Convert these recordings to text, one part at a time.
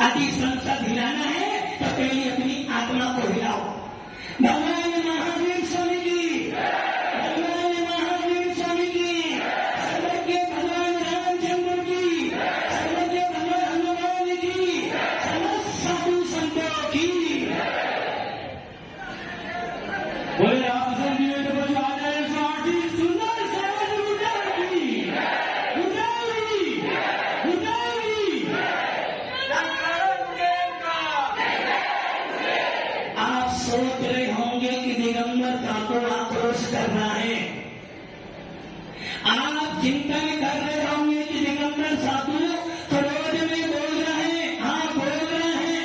अति संसद हिलाना है तो पहले अपनी आत्मा को हिलाओ। भगवान महावीर स्वामी की, भगवान महावीर स्वामी की, सर्वज्ञ भगवान रामचंद्र की, सर्वज्ञ भगवान हनुमान की, समस्त साधु संतों की। बोले आप सोच रहे होंगे कि दिगंबर का तो आक्रोश करना है। आप चिंतन कर रहे होंगे कि दिगंबर साधु क्रोध में बोल रहे हैं। हाँ, बोल रहे हैं।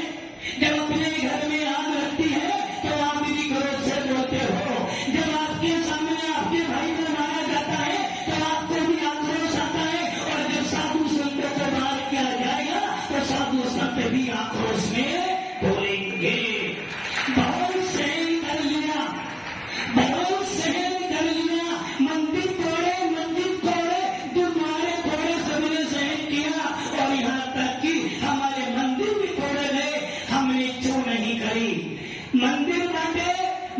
जब अपने घर में आग लगती है तो आप भी क्रोध से बोलते हो। जब आपके सामने आपके भाई को मारा जाता है तो आपको भी आक्रोश आता है। और जब साधु संतों को मार किया जाएगा तो साधु संत भी आक्रोश में बोलेंगे। बहुत सहन कर लिया, बहुत सहन कर लिया। मंदिर तोड़े, गुरुद्वारे तोड़े, सबने सहन किया। और यहाँ तक कि हमारे मंदिर भी तोड़े गए, हमने क्यों नहीं करी? मंदिर बांटे,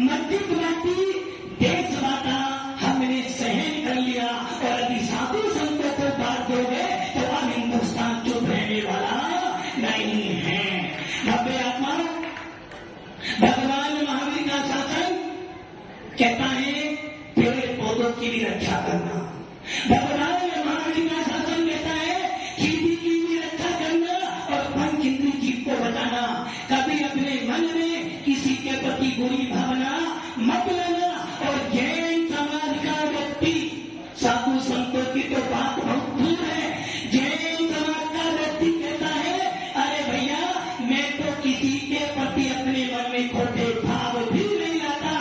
मस्जिद बांटी, देश बांटा, हमने सहन कर लिया। और यदि साधु संतों को बांट दोगे तो अब हिंदुस्तान चुप रहने वाला नहीं है। भव्य आत्मा भगवान महावीर का शासन कहता है पेड़ पौधों की भी रक्षा करना। भगवान महावीर का शासन कहता है खेती की भी रक्षा करना और पंच इंद्रिय जीव को बचाना। कभी अपने मन में किसी के प्रति बुरी भावना मत लेना। और जैन समाज का व्यक्ति, साधु संतों की तो बात बहुत दूर है, जैन समाज का व्यक्ति कहता है अरे भैया मैं तो किसी के प्रति अपने मन में खोटे भाव भी नहीं लाता।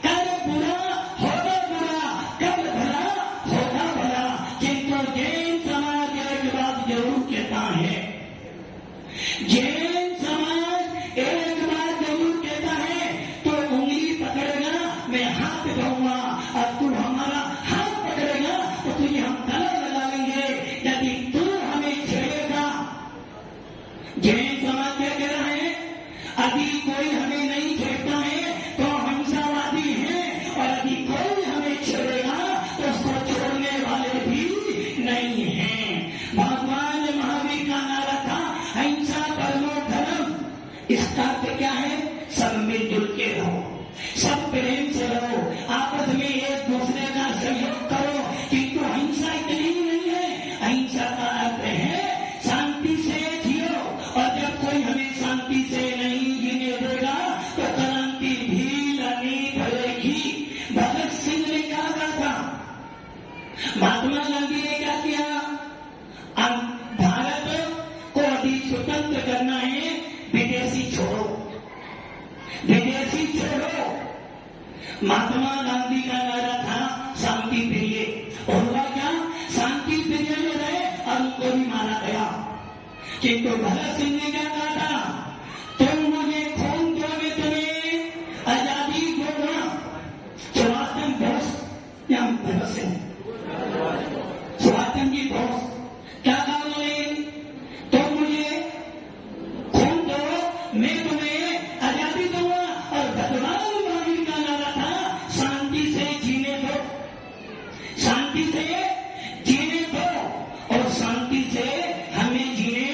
कर बुरा होगा बुरा, कर भला होगा भला। किंतु जैन समाज एक बात जरूर कहता है, जैन समाज एक बात जरूर कहता है, तो उंगली पकड़ेगा मैं हाथ दूंगा और तू हमारा हाथ पकड़ेगा तो तुझे हम गला लगा लेंगे यदि तू हमें छेड़ेगा। जैन समाज क्या कह रहा है? यदि कोई हमें नहीं छेड़ता है तो हिंसावादी है, और यदि कोई हमें छेड़ेगा तो उसको छोड़ने वाले भी नहीं हैं। भगवान महावीर का नारा था अहिंसा परमो धर्म। इसका अर्थ क्या है? सब मिलजुल के रहो, सब प्रेम से रहो, आपस में एक दूसरे का सहयोग करो। किंतु अहिंसा इतनी ही नहीं है। अहिंसा का अर्थ है शांति से जियो। और जब कोई हमें शांति से नहीं जीने देगा तो क्रांति भी लानी पड़ेगी। भगत सिंह ने क्या कहा था? महात्मा गांधी ने क्या किया? भारत को अभी स्वतंत्र करना है, विदेशी छोड़ो, विदेशी छोड़ो। महात्मा गांधी का नारा था शांति प्रिय। और हुआ क्या? शांति प्रिय में रहे और उनको भी मारा गया। किंतु भगत सिंह ने क्या कहा था? तुम मुझे खून दोगे तुम्हें आजादी दूंगा। सुभाष चंद्र बोस या भगत सिंह? सुभाष चंद्र जी बोस क्या कहा उन्होंने? तुम मुझे खून दो, मैं तुम्हें आजादी दूंगा। और भगवान महावीर का नारा था शांति से जीने दो, शांति से जीने दो और शांति से हमें जीने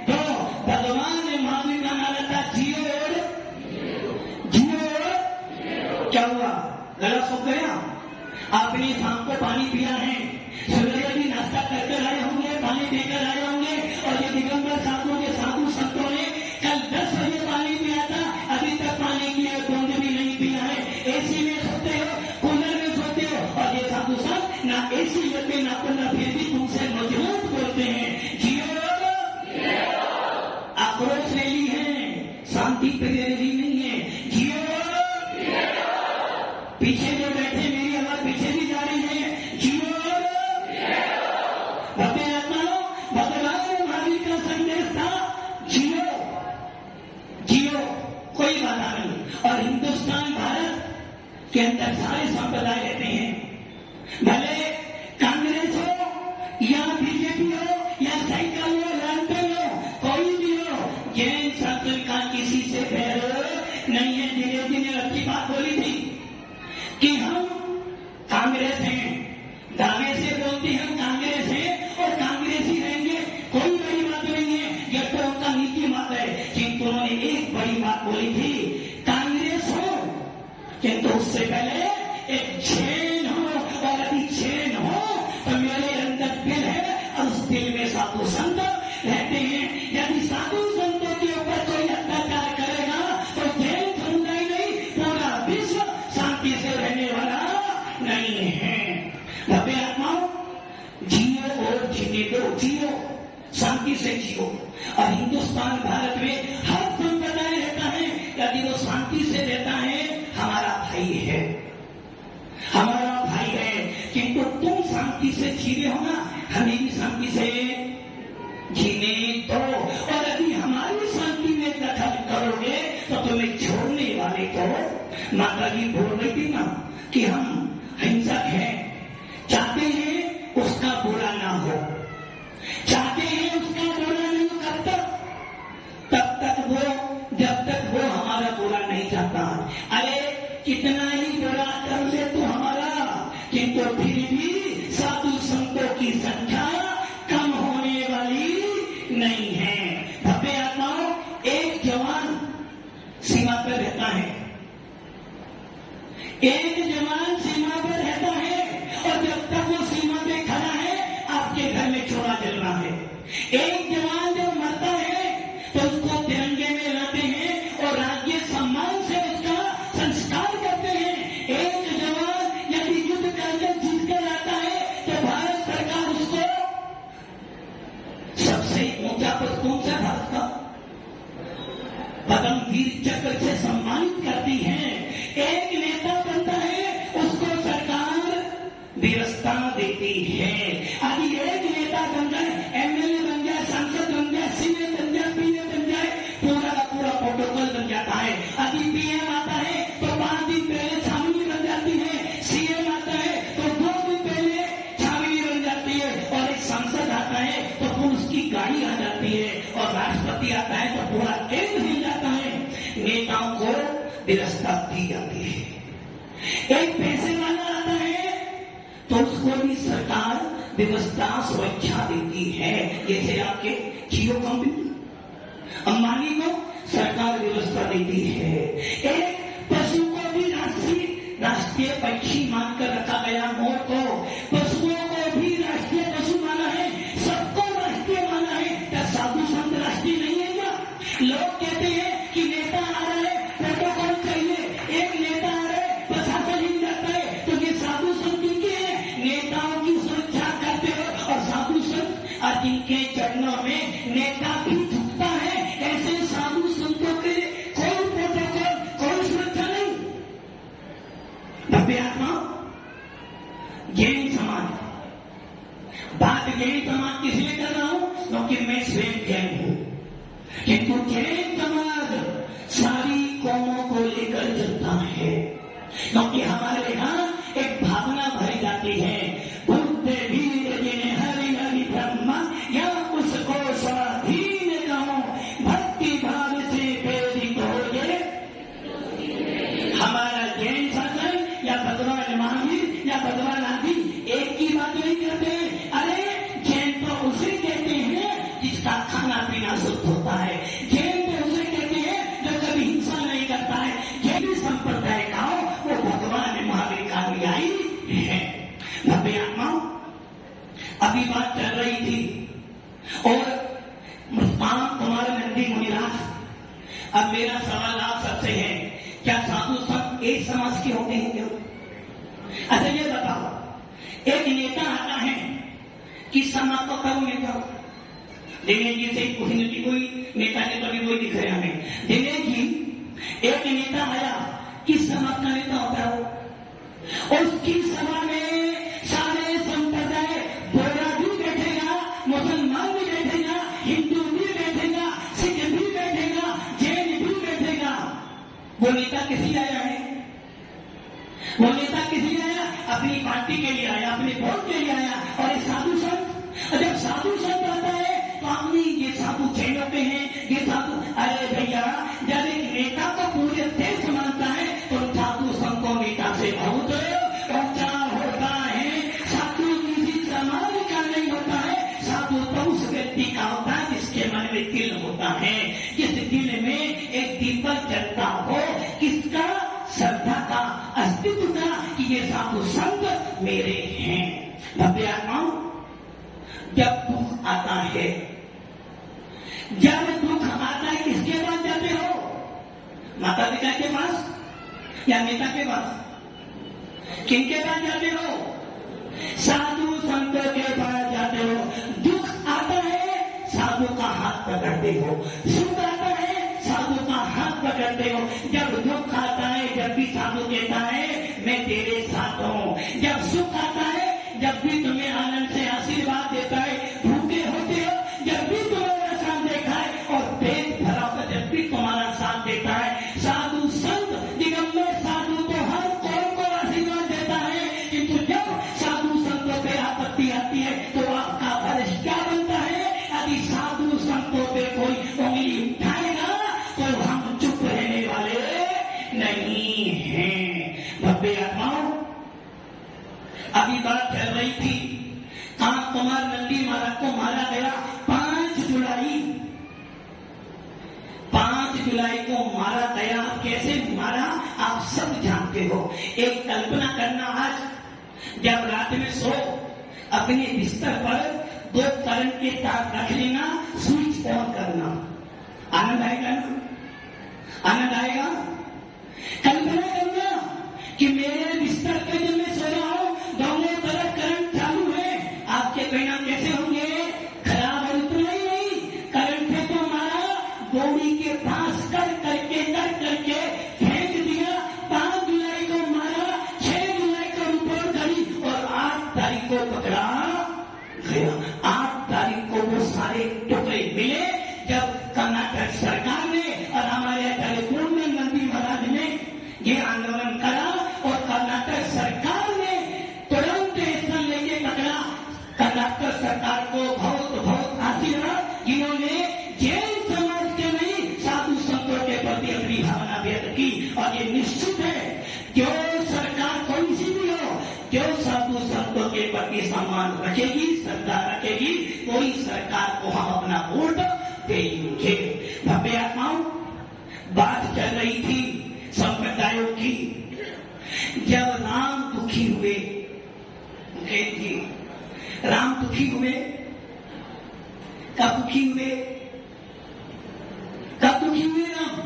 दो। भगवान महावीर का नारा था जियो और जियो। क्या हुआ? गला सूख गया? आपने शाम को पानी पिया है, सुबह भी नाश्ता करके आए होंगे, पानी पीकर आए होंगे। और ये दिगंबर साधु के साधु संतों ने कल 10 बजे पानी पिया था, अभी तक पानी की एक बूंद भी नहीं पिया है। एसी में सोते हो, कूलर में सोते हो, और ये साधु संत ना एसी लेते ना कूलर, फिर भी तुमसे मजबूत बोलते हैं जियो। आक्रोश रैली है, शांति प्रिय रैली नहीं है। जियो। पीछे जो बैठे मेरी आवाज पीछे भी जा रही है, जियो। भगवान महावीर का संदेश था जियो, जियो, कोई बाधा नहीं। और हिंदुस्तान भारत के अंदर सारे संप्रदाय रहते हैं, भले कांग्रेस हो या बीजेपी हो या साइकिल हो, लंदन हो, कोई भी हो, उससे पहले एक चैन हो, और यदि चैन हो तो मेरे अंदर दिल है और उस दिल में साधु संत रहते हैं। यदि साधु संतों के ऊपर कोई अत्याचार करेगा तो जैन समुदाय नहीं, पूरा विश्व शांति से रहने वाला नहीं है। भव्य आत्माओं, जियो और जीने दो, जियो शांति से जियो। और हिंदुस्तान भारत में हर संप्रदाय रहता है, यदि वो शांति से रहता है हमारा भाई है, हमारा भाई है। किंतु तुम शांति से जी रहे हो ना, हमें भी शांति से जीने दो। और यदि हमारी शांति में दखल करोगे तो तुम्हें छोड़ने वाले को माता जी बोल रही थी ना कि हम हिंसक हैं, चाहते हैं उसका बुरा ना हो, चाहते हैं उसका बुरा नहीं हो, कब तक? तब तक वो, जब तक वो हमारा बुरा नहीं चाहता। अरे कितना ही बुरा कर ले तो हमारा, किंतु फिर भी साधु संतों की संख्या कम होने वाली नहीं है। भव्य आत्माओं, एक जवान सीमा पर रहता है, एक जवान सीमा पर रहता है, और जब तक वो सीमा पे खड़ा है आपके घर में छोड़ा जल रहा है। एक जवान जब मरता है तो उसको तिरंगे में लाते हैं और राज्य सम्मान से उसका संस्कार करते हैं। एक जवान यदि युद्ध करके जीत कर आता है तो भारत सरकार उसको सबसे ऊंचा पद कौन सा भारत का पद्म वीर चक्र से सम्मानित करती है। एक नेता बनता है उसको सरकार व्यवस्था देती है। यदि एक नेता बन जाए, एमएलए बन जाए, सांसद बन जाए, सीएम बन जाए, पीएम बन जाए, पूरा का पूरा प्रोटोकॉल बन जाता है। यदि पीएम आता है तो 5 दिन पहले छावनी बन जाती है, सीएम आता है तो 2 दिन पहले छावनी बन जाती है, और एक सांसद आता है तो फिर उसकी गाड़ी आ जाती है, और राष्ट्रपति आता है तो पूरा केंद्र हिल जाता है। नेताओं को व्यवस्था दी जाती है। एक पैसे वाला आता है तो उसको भी सरकार व्यवस्था सुरक्षा देती है। जैसे आपके जियो कंपनी, अंबानी को सरकार व्यवस्था देती है। एक पशु को भी राष्ट्रीय पक्षी मानकर रखा गया, मोर को, पशुओं को भी राष्ट्रीय पशु माना है, सबको राष्ट्रीय माना है। क्या साधु संत राष्ट्रीय नहीं है क्या? लोग कहते हैं कि नेता आ रहा है, प्रोटोकॉल चाहिए, एक नेता आ रहा है, प्रशासन हिल जाता है, तो ये साधु संत के नेताओं की सुरक्षा करते हो, और साधु संत और जिनके चरणों में नेता भी झुकता है, ऐसे साधु संतों के कोई प्रोटोकॉल, कोई सुरक्षा नहीं। भव्य आत्मा, जैन समाज, बात जैन समाज किसलिए कर रहा हूं? क्योंकि मैं स्वयं जैन हूं। किंतु जैन समाज सारी कौमों को लेकर चलता है, क्योंकि हमारे यहाँ एक भावना भरी जाती है, बुद्ध वीर जिन्हें हरि हरि ब्रह्मा, या उसको स्वाधीन कहो, भक्ति भाव से प्रेरित हो गए। हमारा जैन शासन या भगवान महावीर या भगवान आदि एक ही बात नहीं करते। अरे जैन तो उसे कहते हैं जिसका खाना पीना शुद्ध होता है, जैन तो उसे कहते हैं जो कभी हिंसा नहीं करता है। जैन संप्रदाय का वो भगवान महावीर का अनुयायी है। भव्य आत्माओं, अभी बात चल रही थी और कुमार नंदी मुनिराज, अब मेरा सवाल आप सबसे है, क्या साधु संत एक समाज के होते हैं क्या? अच्छा ये बताओ, एक नेता आता है, किस समाज को करो नेता? दिनेश जी से कोई नेता ने कभी कोई दिख रहे हमें। दिनेश जी, एक नेता आया, किस समाज का नेता होता है वो? और उसकी सभा में सारे संप्रदाय, गोरा भी बैठेगा, मुसलमान भी बैठेगा, हिंदू भी बैठेगा, सिख भी बैठेगा, जैन भी बैठेगा। वो नेता किस लिए आया है? वो नेता किस लिए आया? अपनी पार्टी के लिए आया, अपने वोट के लिए आया। और ये साधु संत, जब साधु संत आता है तो अपनी ये साधु जैनों पे हैं, ये साधु, अरे भैया, जब एक नेता को पूरे देश मानता है तो साधु संतों नेता से बहुत ऊंचा होता है। साधु किसी समाज का नहीं होता है, साधु तो उस व्यक्ति का होता है जिसके मन में दिल होता है, जिस दिल में एक दीपक जलता हो, किसका? श्रद्धा का, आता है। जब दुख आता है किसके पास जाते हो? माता पिता के पास या नेता के पास? किनके पास जाते हो? साधु संतों के पास जाते हो। दुख आता है साधु का हाथ पकड़ते हो, सुख आता है साधु का हाथ पकड़ते हो। जब दुख आता है जब भी साधु कहता है मैं तेरे साथ हूं। जब सुख आता है जब भी तुम्हें आनंद से आशीर्वाद देता है। भूखे होते हो जब भी तुम्हारा साथ देखा है, और पेट भरा होकर जब भी तुम्हारा साथ देता है। साधु संत दिगंबर साधु तो हर कौन को आशीर्वाद देता है, किंतु जब साधु संतों पे आपत्ति आती है तो आपका फर्ज क्या बनता है? यदि साधु संतों पे कोई उंगली उठाएगा तो हम चुप रहने वाले नहीं हैं। भव्य आत्माओं, अभी बात चल रही थी कांत कुमार नंदी महाराज को मारा गया 5 जुलाई को मारा गया। कैसे मारा आप सब जानते हो। एक कल्पना करना, आज जब रात में सो अपने बिस्तर पर 2 करंट के तार रख लेना, स्विच ऑन करना, आनंद आएगा ना? आनंद आएगा। कल्पना करना कि मेरे बिस्तर पे जब मैं सो रहा हूं दोनों तरफ करंट चालू है, आपके परिणाम कैसे होंगे? खराब और उतना ही नहीं, करंट है तो हमारा बॉडी के पास कर करके फेंक दिया। 5 जुलाई को मारा, 6 जुलाई को रिपोर्ट करी और 8 तारीख को पकड़ा गया। 8 तारीख को वो सारे टुकड़े मिले जब कर्नाटक सरकार ने और हमारे आचार्य पूर्ण नंदी महाराज ने ये आंदोलन करा और कर्नाटक सरकार ने तुरंत एक्शन लेके पकड़ा। कर्नाटक सरकार को बहुत आशीर्वाद, जिन्होंने जैन समाज के नहीं साधु संतों के प्रति अपनी भावना व्यक्त की। और ये निश्चित है जो सरकार कोई सी भी हो, जो साधु संतों के प्रति सम्मान रखेगी, श्रद्धा रखेगी, कोई सरकार को हम अपना वोट देंगे। भव्य आत्माओं, बात चल रही थी संप्रदायों की। जब राम दुखी हुए, राम दुखी हुए, कब दुखी हुए? कब दुखी हुए राम?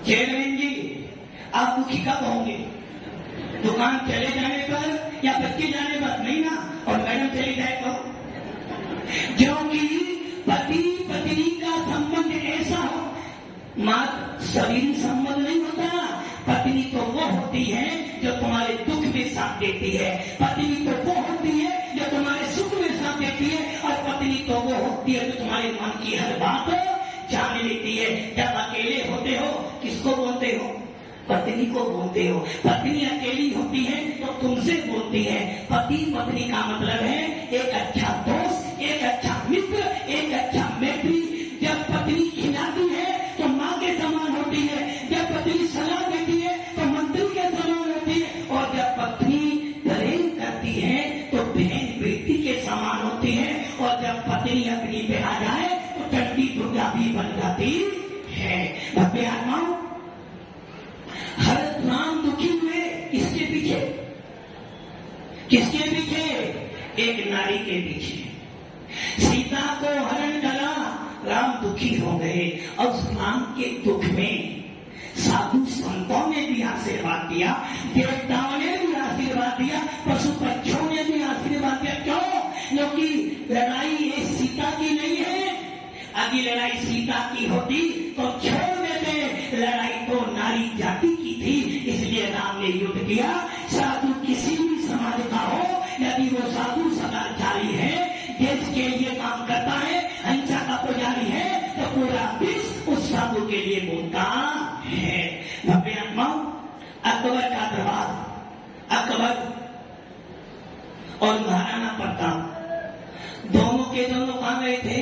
चेयरमैन जी, आप दुखी कब होंगे? दुकान चले जाने पर या बच्चे जाने पर? नहीं ना। और मैडम चली जाए तो? क्योंकि पति पत्नी का संबंध ऐसा हो, मात्र शरीर संबंध नहीं होता। पत्नी तो वो होती है जो तुम्हारे दुख में साथ देती है, पत्नी तो वो होती है जो तुम्हारे सुख में साथ देती है, और पत्नी तो वो होती है जो तुम्हारे मन की हर बात जान लेती है। जब अकेले होते हो किसको बोलते हो? पत्नी को बोलते हो। पत्नी अकेली होती है तो तुमसे बोलती है। पति पत्नी का मतलब है एक अच्छा दोस्त, एक अच्छा मित्र, एक अच्छा मैत्री। जब पत्नी खिलाती है तो माँ के समान होती है, जब पत्नी सलाह देती है तो मंत्री के समान होती है, और जब पत्नी प्रेम करती है तो बहन बेटी के समान होती है, और जब पत्नी अपनी पे आ जाए तो चंडी दुर्गा भी बन जाती है। भव्य आत्माओं, हर राम दुखी हुए किसके पीछे? किसके पीछे? एक नारी के पीछे। सीता को हरण करा, राम दुखी हो गए, और उस राम के दुख में साधु संतों ने भी आशीर्वाद दिया, देवताओं ने भी आशीर्वाद दिया, पशु पक्षियों ने भी आशीर्वाद दिया। क्यों? क्योंकि लड़ाई ये सीता की नहीं है। अगर लड़ाई सीता की होती तो छोड़ देते, लड़ाई तो नारी जाति की थी, इसलिए राम ने युद्ध किया। साधु किसी भी समाज का हो, यदि वो साधु सदाचारी है, देश के लिए काम करता है, अहिंसा का पुजारी है, तो पूरा विश्व उस साधु के लिए बोलता है। भव्य आत्माओं, अकबर का दरबार, अकबर और महाराणा प्रताप दोनों के दोनों कहाँ गए थे?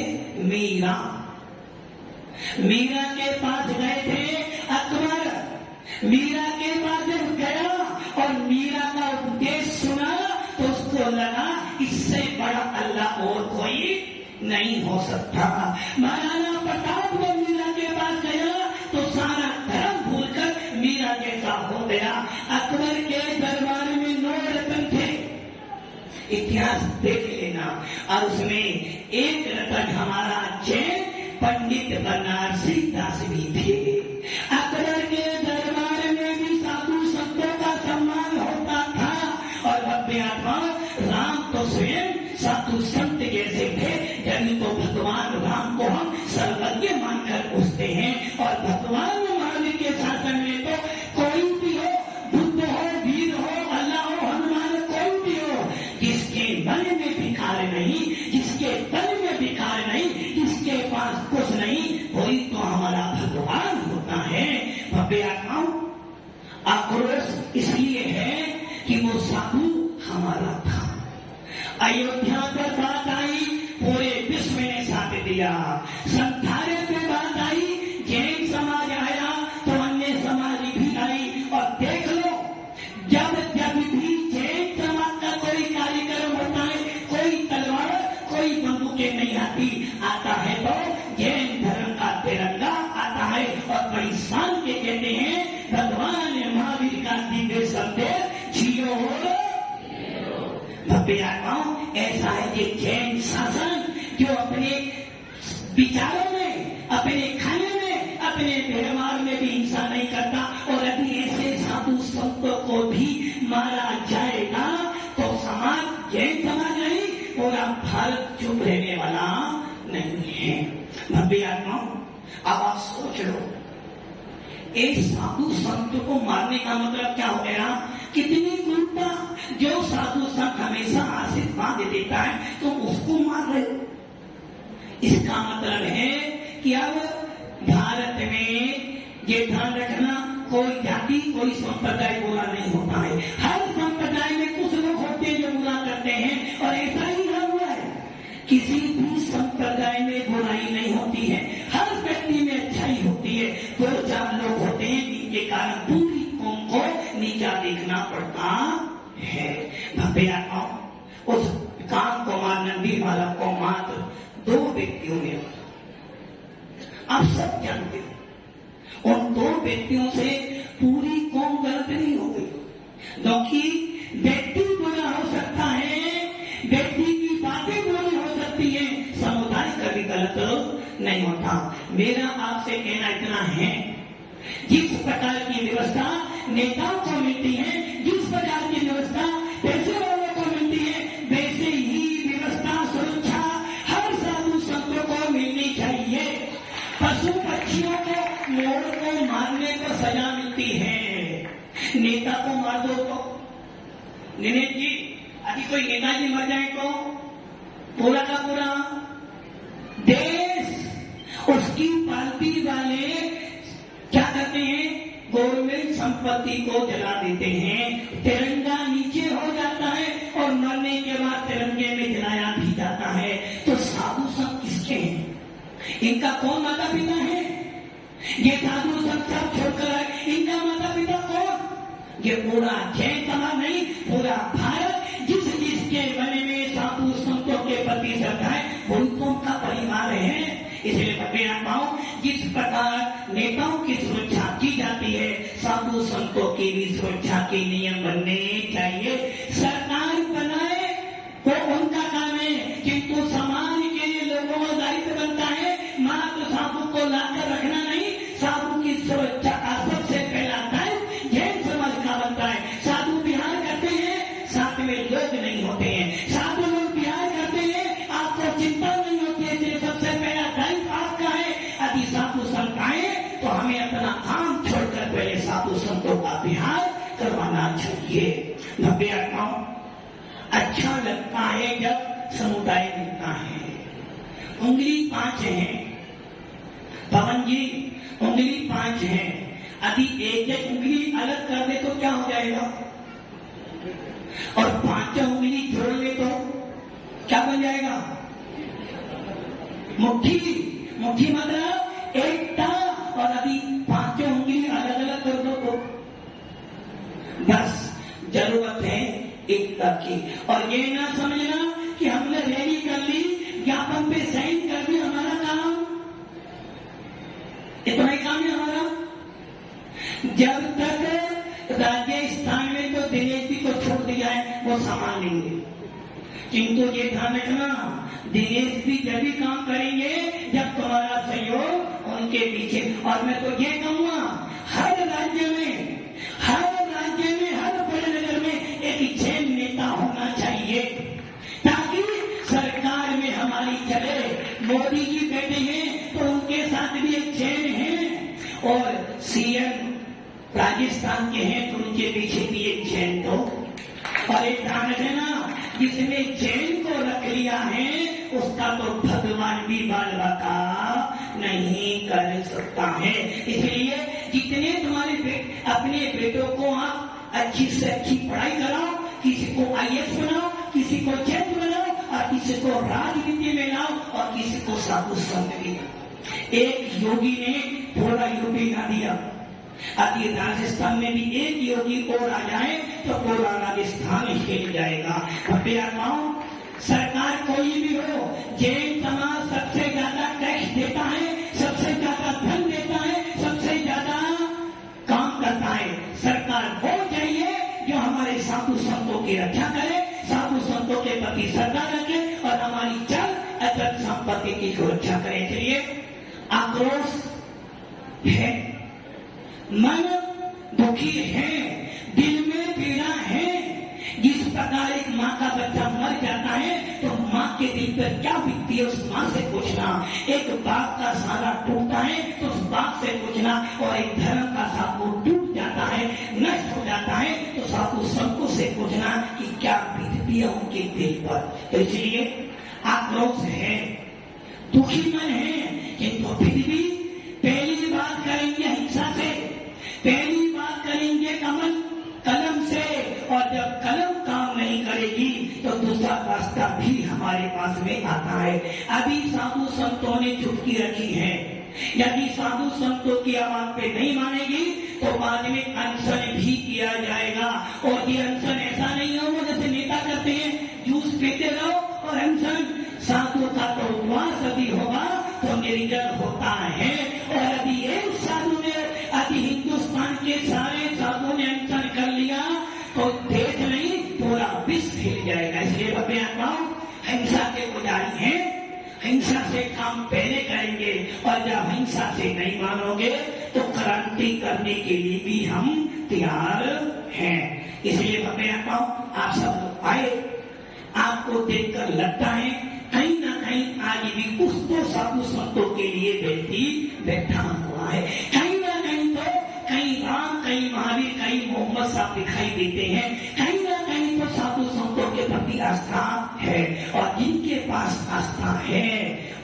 मीरा के पास गए थे अकबर। मीरा के पास जब गया और मीरा का उपदेश सुना तो उसको लगा इससे बड़ा अल्लाह और कोई नहीं हो सकता। महाराणा प्रताप को मीरा के पास गया तो सारा धर्म भूलकर मीरा जैसा हो गया। अकबर के दरबार में 9 रत्न थे। इतिहास देख लेना। और उसमें एक रतन हमारा जैन पंडित बनारसी दास भी थे। अकबर के दरबार में भी साधु संतों का सम्मान होता था। और भव्य आत्मा राम तो स्वयं साधु संत जैसे थे, जब तो भगवान राम को हम सर्वज्ञ मानकर पूछते हैं। और भगवान महावीर के शासन में तो कोई भी हो, बुद्ध हो, वीर हो, अल्लाह हो, हनुमान, कोई भी हो, जिसके मन में विकार नहीं, जिसके तन में विकार नहीं, जिसके पास कुछ नहीं, वही तो हमारा भगवान होता है। भव्य आत्माओं, आक्रोश इसलिए है कि वो साधु हमारा था। अयोध्या पर बात आई, पूरे विश्व ने साथ दिया। संथारे पे बात आई, जैन समाज आया तो अन्य समाज भी आई। और देख लो, जब जब भी जैन समाज का कोई कार्यक्रम होता है, कोई तलवार, कोई बंदूकें नहीं आती, आता है तो जैन धर्म का तिरंगा आता है। और बड़ी शान के कहते हैं, भगवान महावीर का दिव्य संदेश जियो। भव्य आत्माओं, ऐसा है कि जैन शासन जो अपने विचारों में, अपने खाने में, अपने व्यवहार में भी हिंसा नहीं करता। और अभी ऐसे साधु संतों को भी मारा जाएगा तो समाज, जैन समाज नहीं, पूरा भारत चुप रहने वाला नहीं है। भव्य आत्माओं, अब आप सोच लो, एक साधु संत को मारने का मतलब क्या हो गया? कितनी क्रूरता! जो साधु संत हमेशा आशीर्वाद देता है तो उसको मार रहे हो। इसका मतलब है कि अब भारत में ये ध्यान रखना, कोई जाति, कोई संप्रदाय बुरा नहीं होता है। हर संप्रदाय में कुछ लोग होते हैं जो बुरा करते हैं, और ऐसा ही हुआ है। किसी भी संप्रदाय में बुराई नहीं होती है, हर व्यक्ति में अच्छाई होती है। दो चार लोग होते हैं जिनके कारण पूरी कौम को नीचा देखना पड़ता है। भव्य आत्माओं, उस काम को नंदी वाला को मात्र 2 व्यक्तियों ने, आप सब जानते हो, उन 2 व्यक्तियों से पूरी कौम गलत नहीं हो गई। क्योंकि व्यक्ति बुरा हो सकता है, व्यक्ति की बातें बुरी हो सकती है, समुदाय कभी गलत नहीं होता। मेरा आपसे कहना इतना है, जिस प्रकार की व्यवस्था नेताओं को मिलती है, जिस प्रकार की व्यवस्था पैसे वालों को मिलती है, वैसे ही व्यवस्था, सुरक्षा हर साधु संतों को मिलनी चाहिए। पशु पक्षियों को, मोर को मारने को सजा मिलती है, नेता को मार दो तो, दिनेश जी, अभी कोई नेताजी मर जाए तो पूरा का पूरा देश, उसकी पार्टी वाले क्या करते हैं? गवर्नमेंट संपत्ति को जला देते हैं, तिरंगा नीचे हो जाता है और मरने के बाद तिरंगे में जलाया भी जाता है। तो साधु संत किसके हैं? इनका कौन माता पिता है? ये साधु संत सब छोड़कर आए, इनका माता पिता कौन? ये पूरा जैन समाज नहीं, पूरा भारत, जिसके मन में साधु संतों के प्रति श्रद्धा है, वही तो उनका परिवार है। इसलिए भव्य आत्माओं, जिस प्रकार नेताओं की सुरक्षा की जाती है, साधु संतों की भी सुरक्षा के नियम बनने चाहिए। सरकार बनाए तो उनका काम है, किंतु समाज के लोगों का दायित्व बनता है मात्र साधु को लाकर रखना नहीं, साधु की सुरक्षा का सबसे पहला दायित्व जैन समाज का बनता है। साधु बिहार करते हैं, साथ में लोग नहीं होते हैं, साधु लोग बिहार करते हैं, आपको चिंता नहीं होती है, इसलिए सबसे पहला दायित्व आपका है। यदि साधु संत आए तो हमें अपना काम छोड़कर पहले साधु संतों का बिहार करवाना चाहिए। भव्य आत्माओं, अच्छा लगता है जब समुदाय मिलता है। उंगली 5 है, पवन जी, उंगली 5 है। यदि एक उंगली अलग कर दे तो क्या हो जाएगा? और 5 उंगली जोड़ ले तो क्या बन जाएगा? मुट्ठी। मुट्ठी मतलब एकता। और अभी 5 उंगली अलग अलग कर दो तो बस जरूरत है एकता की। और ये ना समझना कि हमने रैली कर ली, ज्ञापन पे साइन कर दी, हमारा काम इतना ही काम है हमारा। जब तक राजस्थान में जो दिनेश जी को छोड़ दिया है वो संभाल लेंगे, किंतु ये ध्यान रखना, दिनेश भी जब भी काम करेंगे जब तुम्हारा सहयोग उनके पीछे। और मैं तो ये कहूँगा हर राज्य में, हर बड़े नगर में एक जैन नेता होना चाहिए ताकि सरकार में हमारी चले। मोदी जी बैठे हैं तो उनके साथ भी एक जैन है, और सीएम राजस्थान के हैं तो उनके पीछे भी एक जैन दो। और एक ध्यान रखना, जिसने जैन को रख लिया है उसका तो भगवान भी बाल बाका नहीं कर सकता है। इसलिए जितने तुम्हारे अपने बेटों को आप अच्छी से अच्छी पढ़ाई कराओ, किसी को आईएएस बनाओ, किसी को जज बनाओ, और किसी को राजनीति में लाओ, और किसी को साधु संत में। एक योगी ने थोड़ा यूपी ना दिया, अभी राजस्थान में भी एक योगी और आ जाए तो पूरा राजस्थान हिल जाएगा। सरकार कोई भी हो, जैन समाज सबसे ज्यादा टैक्स देता है, सबसे ज्यादा धन देता है, सबसे ज्यादा काम करता है। सरकार वो चाहिए जो हमारे साधु संतों की रक्षा करे, साधु संतों के प्रति श्रद्धा रखे और हमारी चल अचल संपत्ति की सुरक्षा करे। इसलिए आक्रोश है, मन दुखी है, दिल में पीड़ा है। जिस प्रकार एक माँ का बच्चा मर जाता है तो माँ के दिल पर क्या बीतती है उस माँ से पूछना। एक बाप का सहारा टूटता है तो उस बाप से पूछना, और एक धर्म का साधु टूट जाता है, नष्ट हो जाता है तो साधु संतों से पूछना कि क्या बीतती है उनके दिल पर। तो इसलिए आक्रोश है, दुखी मन है, किंतु फिर भी पहली बात करेंगे हिंसा से, पहली बात करेंगे कलम से, और जब कलम काम नहीं करेगी तो दूसरा रास्ता भी हमारे पास में आता है। अभी साधु संतों ने चुटकी रखी है, यदि साधु संतों की आवाज पे नहीं मानेगी तो बाद में अनशन भी किया जाएगा। और ये अनशन ऐसा नहीं होगा जैसे नेता करते हैं, जूस पीते रहो और अनशन। साधु का तो उपवास अभी होगा तो निर्जल होता है। और अभी एक साधु ने, अभी हिंदुस्तान के सारे साधु ने अनशन कर लिया तो देश नहीं पूरा विश्व हिल जाएगा। इसलिए बाबे आत्माओं, हिंसा के पुजारी हैं, हिंसा से काम पहले करेंगे, और जब हिंसा से नहीं मानोगे तो क्रांति करने के लिए भी हम तैयार हैं। इसलिए बाबे आत्माओं, आप सब आए, आपको देखकर लगता है कहीं ना कहीं आज भी कुछ तो साधु संतों के लिए व्यक्ति बैठा हुआ है। कहीं ना कहीं तो कहीं राम, कहीं महावीर, कहीं मोहम्मद साहब दिखाई देते हैं। कहीं ना कहीं तो साधु संतों के प्रति आस्था है, और जिनके पास आस्था है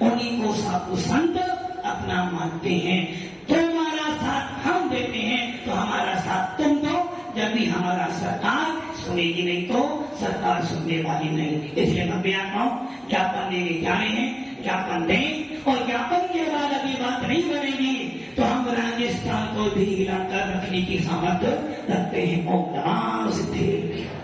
उन्हीं को साधु संत अपना मानते हैं। तुम्हारा साथ हम देते हैं तो हमारा साथ तुम दो, जब भी हमारा सरकार सुनेगी नहीं तो सरकार सुनने वाली नहीं। इसलिए भव्य आत्माओं, ज्ञापन देने जा रहे हैं, ज्ञापन दें, और ज्ञापन के बाद अभी बात नहीं बनेगी तो हम राजस्थान को भी हिलाकर रखने की सामर्थ्य रखते हैं। ओम नमः सिद्धेश्वर।